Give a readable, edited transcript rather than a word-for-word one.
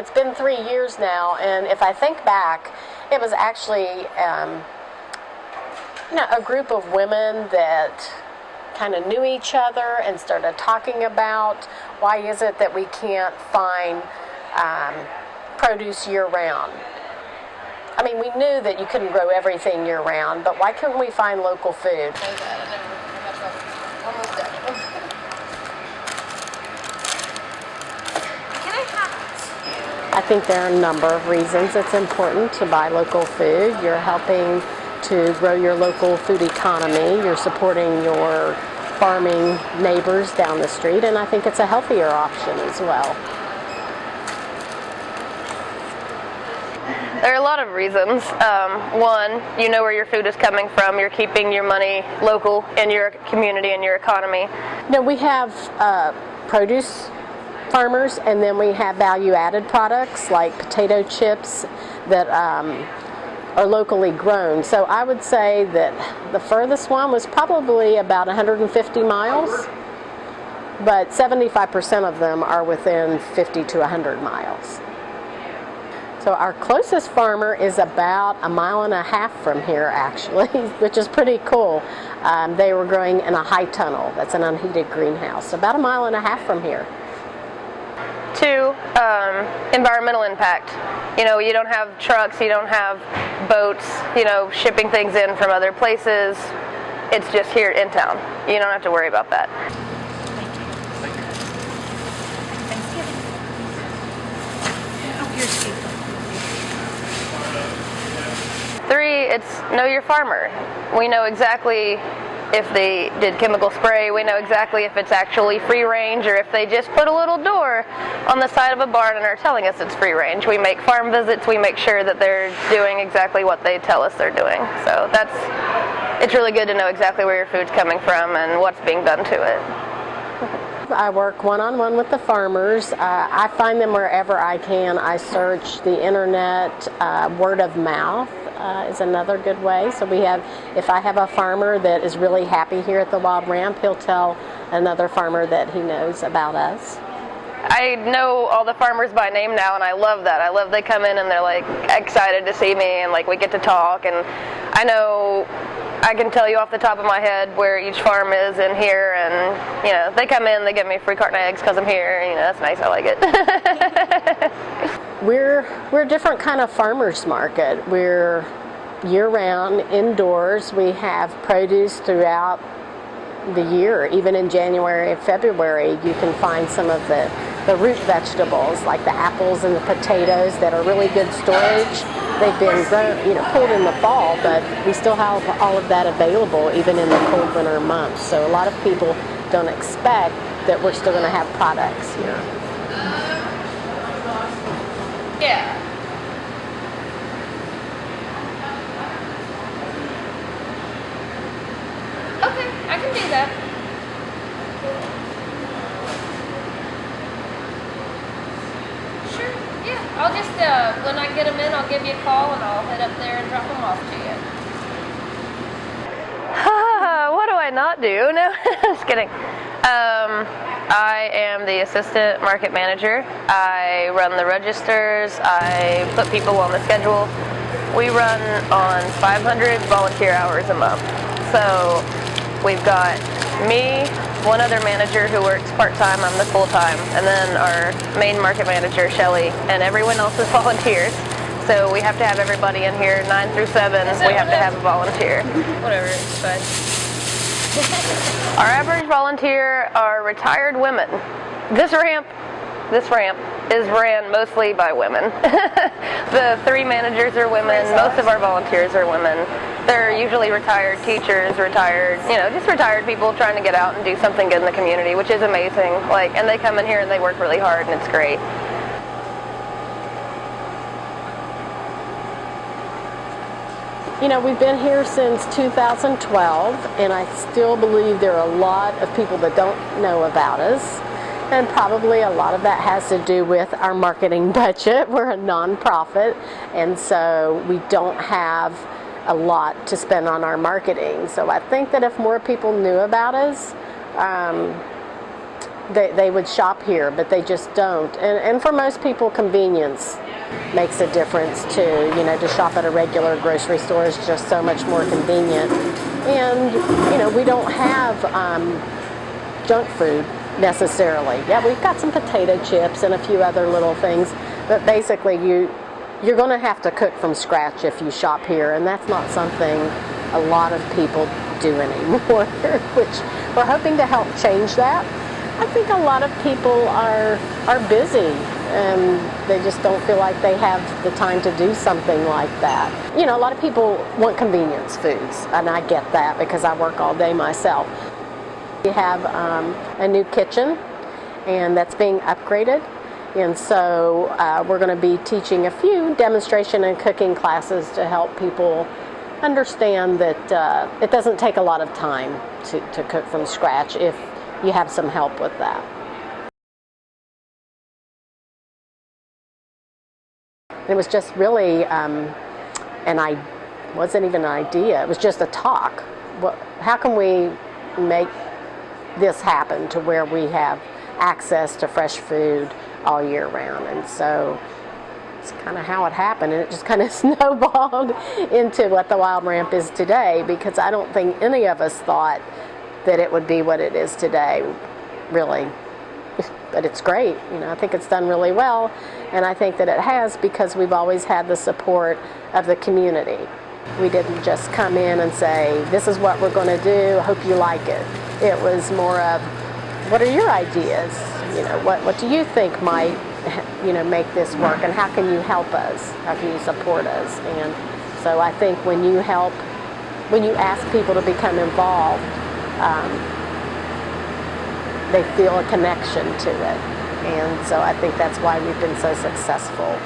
it's been 3 years now, and if I think back, it was actually a group of women that kind of knew each other and started talking about why is it that we can't find produce year-round. I mean, we knew that you couldn't grow everything year-round, but why couldn't we find local food? I think there are a number of reasons it's important to buy local food. You're helping to grow your local food economy. You're supporting your farming neighbors down the street, and I think it's a healthier option as well. There are a lot of reasons. One, you know where your food is coming from. You're keeping your money local in your community and your economy. We have produce farmers, and then we have value-added products like potato chips that are locally grown. So I would say that the furthest one was probably about 150 miles, but 75% of them are within 50 to 100 miles. So our closest farmer is about 1.5 miles from here, actually, which is pretty cool. They were growing in a high tunnel. That's an unheated greenhouse, about 1.5 miles from here. Two, environmental impact. You don't have trucks, you don't have boats, shipping things in from other places. It's just here in town. You don't have to worry about that. Three, it's know your farmer. We know exactly if they did chemical spray. We know exactly if it's actually free range or if they just put a little door on the side of a barn and are telling us it's free range. We make farm visits. We make sure that they're doing exactly what they tell us they're doing. So it's really good to know exactly where your food's coming from and what's being done to it. I work one-on-one with the farmers. I find them wherever I can. I search the internet. Word of mouth is another good way. So if I have a farmer that is really happy here at the Wild Ramp, he'll tell another farmer that he knows about us. I know all the farmers by name now, and I love that. I love they come in and they're like excited to see me, and like we get to talk, and I can tell you off the top of my head where each farm is in here, and they come in, they give me a free carton of eggs because I'm here. That's nice. I like it. We're a different kind of farmers market. We're year-round, indoors. We have produce throughout the year. Even in January and February, you can find some of the root vegetables like the apples and the potatoes that are really good storage. They've been grown, pulled in the fall, but we still have all of that available even in the cold winter months. So a lot of people don't expect that we're still going to have products here. Yeah. Okay, I can do that. Sure, yeah. I'll just, when I get them in, I'll give you a call and I'll head up there and drop them off to you. What do I not do? No, just kidding. I am the assistant market manager. I run the registers. I put people on the schedule. We run on 500 volunteer hours a month. So we've got me, one other manager who works part-time. I'm the full-time. And then our main market manager, Shelly, and everyone else is volunteers. So we have to have everybody in here 9 through 7. We have to have a volunteer. Whatever, it's fine. Our average volunteer are retired women. This ramp is ran mostly by women. The 3 managers are women. Most of our volunteers are women. They're usually retired teachers, just retired people trying to get out and do something good in the community, which is amazing. And they come in here and they work really hard, and it's great. We've been here since 2012, and I still believe there are a lot of people that don't know about us. And probably a lot of that has to do with our marketing budget. We're a nonprofit, and so we don't have a lot to spend on our marketing. So I think that if more people knew about us, they would shop here, but they just don't. And for most people, convenience makes a difference too. You know, to shop at a regular grocery store is just so much more convenient. And, you know, we don't have junk food necessarily. Yeah, we've got some potato chips and a few other little things, but basically you're going to have to cook from scratch if you shop here, and that's not something a lot of people do anymore, which we're hoping to help change that. I think a lot of people are busy and they just don't feel like they have the time to do something like that. You know, a lot of people want convenience foods, and I get that because I work all day myself. We have a new kitchen, and that's being upgraded. And so we're going to be teaching a few demonstration and cooking classes to help people understand that it doesn't take a lot of time to cook from scratch if you have some help with that. It was just really, wasn't even an idea, it was just a talk. How can we make this happen to where we have access to fresh food all year round? And so it's kind of how it happened, and it just kind of snowballed into what the Wild Ramp is today, because I don't think any of us thought that it would be what it is today, really. But it's great. You know, I think it's done really well, and I think that it has because we've always had the support of the community. We didn't just come in and say, this is what we're going to do, hope you like it. It was more of, what are your ideas? You know, what do you think might, you know, make this work, and how can you help us? How can you support us? And so I think when you ask people to become involved, they feel a connection to it. And so I think that's why we've been so successful.